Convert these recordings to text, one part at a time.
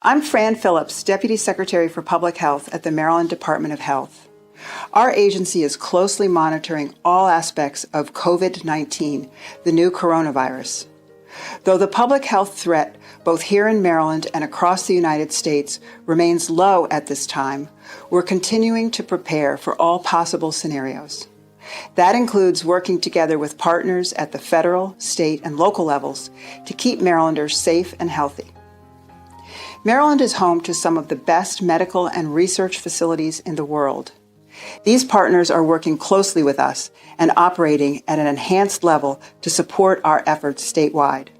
I'm Fran Phillips, Deputy Secretary for Public Health at the Maryland Department of Health. Our agency is closely monitoring all aspects of COVID-19, the new coronavirus. Though the public health threat, both here in Maryland and across the United States, remains low at this time, we're continuing to prepare for all possible scenarios. That includes working together with partners at the federal, state, and local levels to keep Marylanders safe and healthy. Maryland is home to some of the best medical and research facilities in the world. These partners are working closely with us and operating at an enhanced level to support our efforts statewide.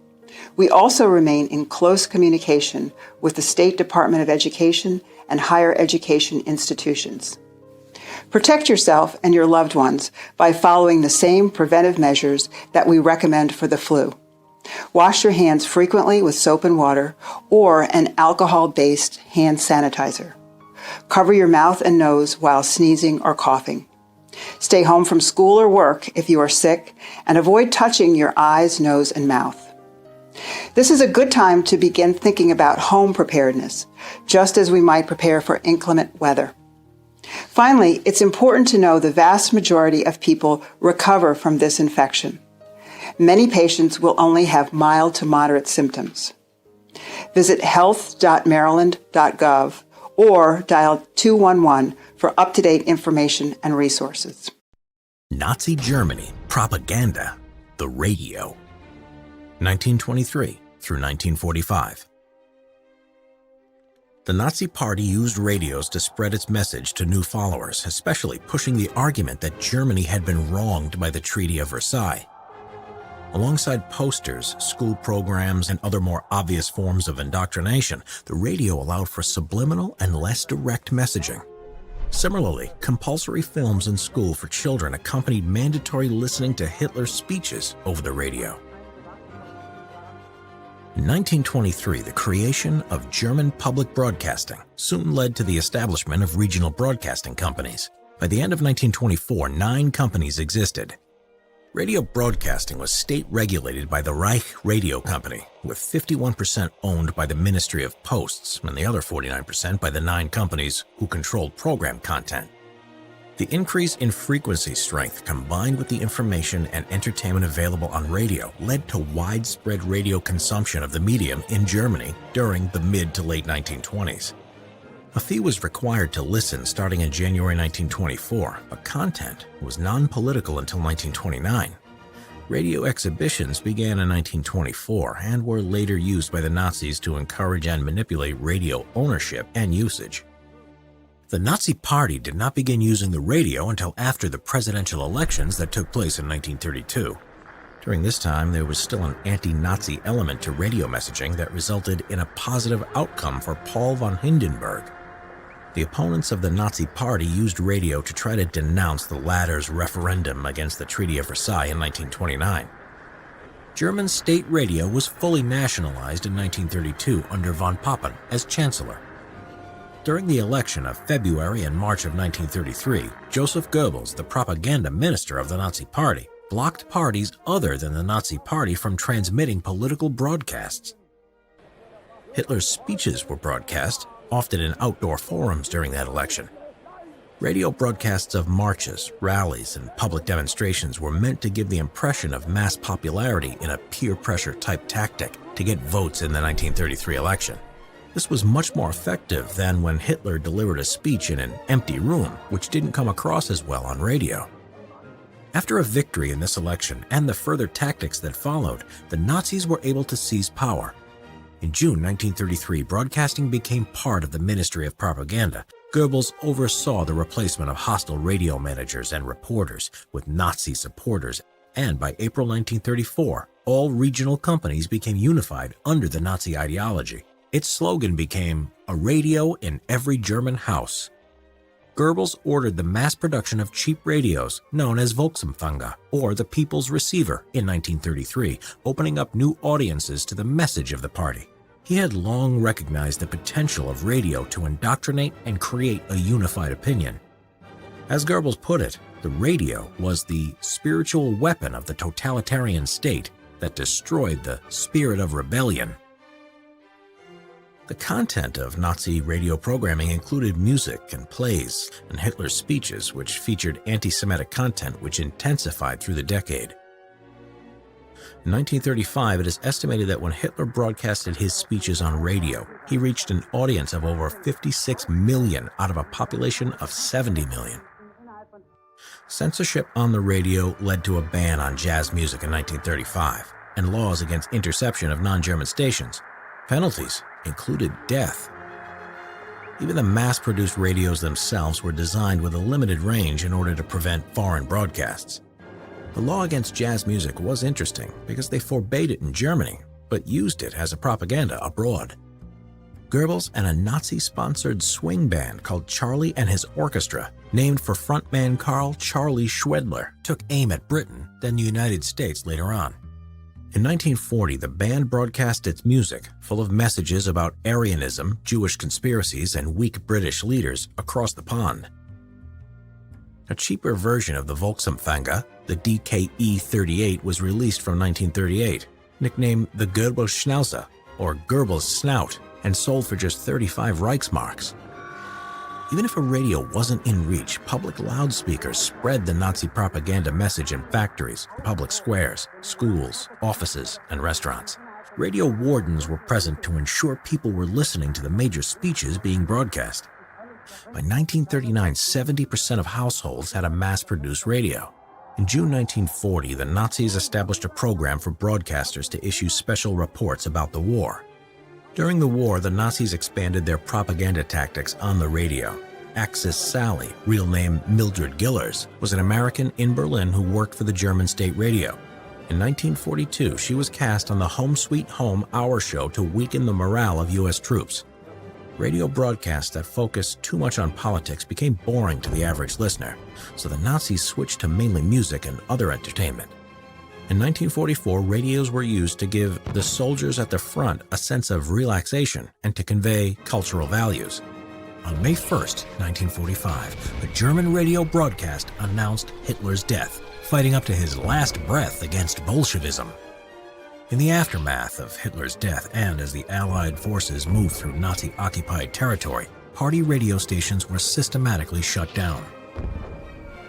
We also remain in close communication with the State Department of Education and higher education institutions. Protect yourself and your loved ones by following the same preventive measures that we recommend for the flu. Wash your hands frequently with soap and water or an alcohol-based hand sanitizer. Cover your mouth and nose while sneezing or coughing. Stay home from school or work if you are sick, and avoid touching your eyes, nose, and mouth. This is a good time to begin thinking about home preparedness, just as we might prepare for inclement weather. Finally, it's important to know the vast majority of people recover from this infection. Many patients will only have mild to moderate symptoms. Visit health.maryland.gov or dial 211 for up-to-date information and resources. Nazi Germany, propaganda, the radio. 1923 through 1945. The Nazi Party used radios to spread its message to new followers, especially pushing the argument that Germany had been wronged by the Treaty of Versailles. Alongside posters, school programs, and other more obvious forms of indoctrination, the radio allowed for subliminal and less direct messaging. Similarly, compulsory films in school for children accompanied mandatory listening to Hitler's speeches over the radio. In 1923, the creation of German public broadcasting soon led to the establishment of regional broadcasting companies. By the end of 1924, 9 companies existed. Radio broadcasting was state-regulated by the Reich Radio Company, with 51% owned by the Ministry of Posts and the other 49% by the 9 companies who controlled program content. The increase in frequency strength combined with the information and entertainment available on radio led to widespread radio consumption of the medium in Germany during the mid to late 1920s. A fee was required to listen starting in January 1924, but content was non-political until 1929. Radio exhibitions began in 1924 and were later used by the Nazis to encourage and manipulate radio ownership and usage. The Nazi Party did not begin using the radio until after the presidential elections that took place in 1932. During this time, there was still an anti-Nazi element to radio messaging that resulted in a positive outcome for Paul von Hindenburg. The opponents of the Nazi Party used radio to try to denounce the latter's referendum against the Treaty of Versailles in 1929. German state radio was fully nationalized in 1932 under von Papen as chancellor. During the election of February and March of 1933, Joseph Goebbels, the propaganda minister of the Nazi Party, blocked parties other than the Nazi Party from transmitting political broadcasts. Hitler's speeches were broadcast, often in outdoor forums during that election. Radio broadcasts of marches, rallies, and public demonstrations were meant to give the impression of mass popularity in a peer pressure type tactic to get votes in the 1933 election. This was much more effective than when Hitler delivered a speech in an empty room, which didn't come across as well on radio. After a victory in this election and the further tactics that followed, the Nazis were able to seize power. In June 1933, broadcasting became part of the Ministry of Propaganda. Goebbels oversaw the replacement of hostile radio managers and reporters with Nazi supporters, and by April 1934, all regional companies became unified under the Nazi ideology. Its slogan became, "A radio in every German house." Goebbels ordered the mass production of cheap radios known as Volksempfänger, or the People's Receiver, in 1933, opening up new audiences to the message of the party. He had long recognized the potential of radio to indoctrinate and create a unified opinion. As Goebbels put it, the radio was the spiritual weapon of the totalitarian state that destroyed the spirit of rebellion. The content of Nazi radio programming included music and plays, and Hitler's speeches, which featured anti-Semitic content which intensified through the decade. In 1935, it is estimated that when Hitler broadcasted his speeches on radio, he reached an audience of over 56 million out of a population of 70 million. Censorship on the radio led to a ban on jazz music in 1935 and laws against interception of non-German stations. Penalties included death. Even the mass-produced radios themselves were designed with a limited range in order to prevent foreign broadcasts. The law against jazz music was interesting because they forbade it in Germany, but used it as a propaganda abroad. Goebbels and a Nazi-sponsored swing band called Charlie and His Orchestra, named for frontman Karl Charlie Schwedler, took aim at Britain, then the United States later on. In 1940, the band broadcast its music, full of messages about Aryanism, Jewish conspiracies, and weak British leaders, across the pond. A cheaper version of the Volksempfänger, the DKE-38, was released from 1938, nicknamed the Goebbels Schnauze, or Goebbels Snout, and sold for just 35 Reichsmarks. Even if a radio wasn't in reach, public loudspeakers spread the Nazi propaganda message in factories, public squares, schools, offices, and restaurants. Radio wardens were present to ensure people were listening to the major speeches being broadcast. By 1939, 70% of households had a mass-produced radio. In June 1940, the Nazis established a program for broadcasters to issue special reports about the war. During the war, the Nazis expanded their propaganda tactics on the radio. Axis Sally, real name Mildred Gillers, was an American in Berlin who worked for the German state radio. In 1942, she was cast on the Home Sweet Home hour show to weaken the morale of U.S. troops. Radio broadcasts that focused too much on politics became boring to the average listener, so the Nazis switched to mainly music and other entertainment. In 1944, radios were used to give the soldiers at the front a sense of relaxation and to convey cultural values. On May 1, 1945, a German radio broadcast announced Hitler's death, fighting up to his last breath against Bolshevism. In the aftermath of Hitler's death and as the Allied forces moved through Nazi-occupied territory, party radio stations were systematically shut down.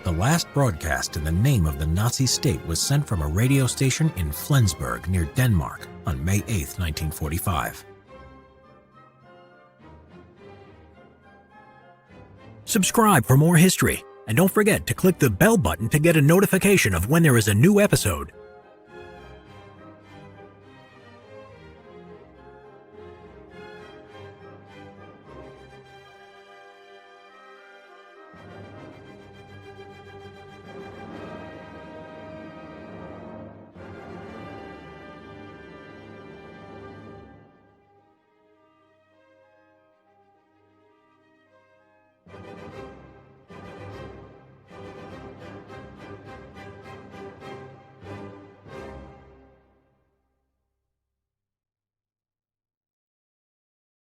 The last broadcast in the name of the Nazi state was sent from a radio station in Flensburg near Denmark on May 8, 1945. Subscribe for more history, and don't forget to click the bell button to get a notification of when there is a new episode.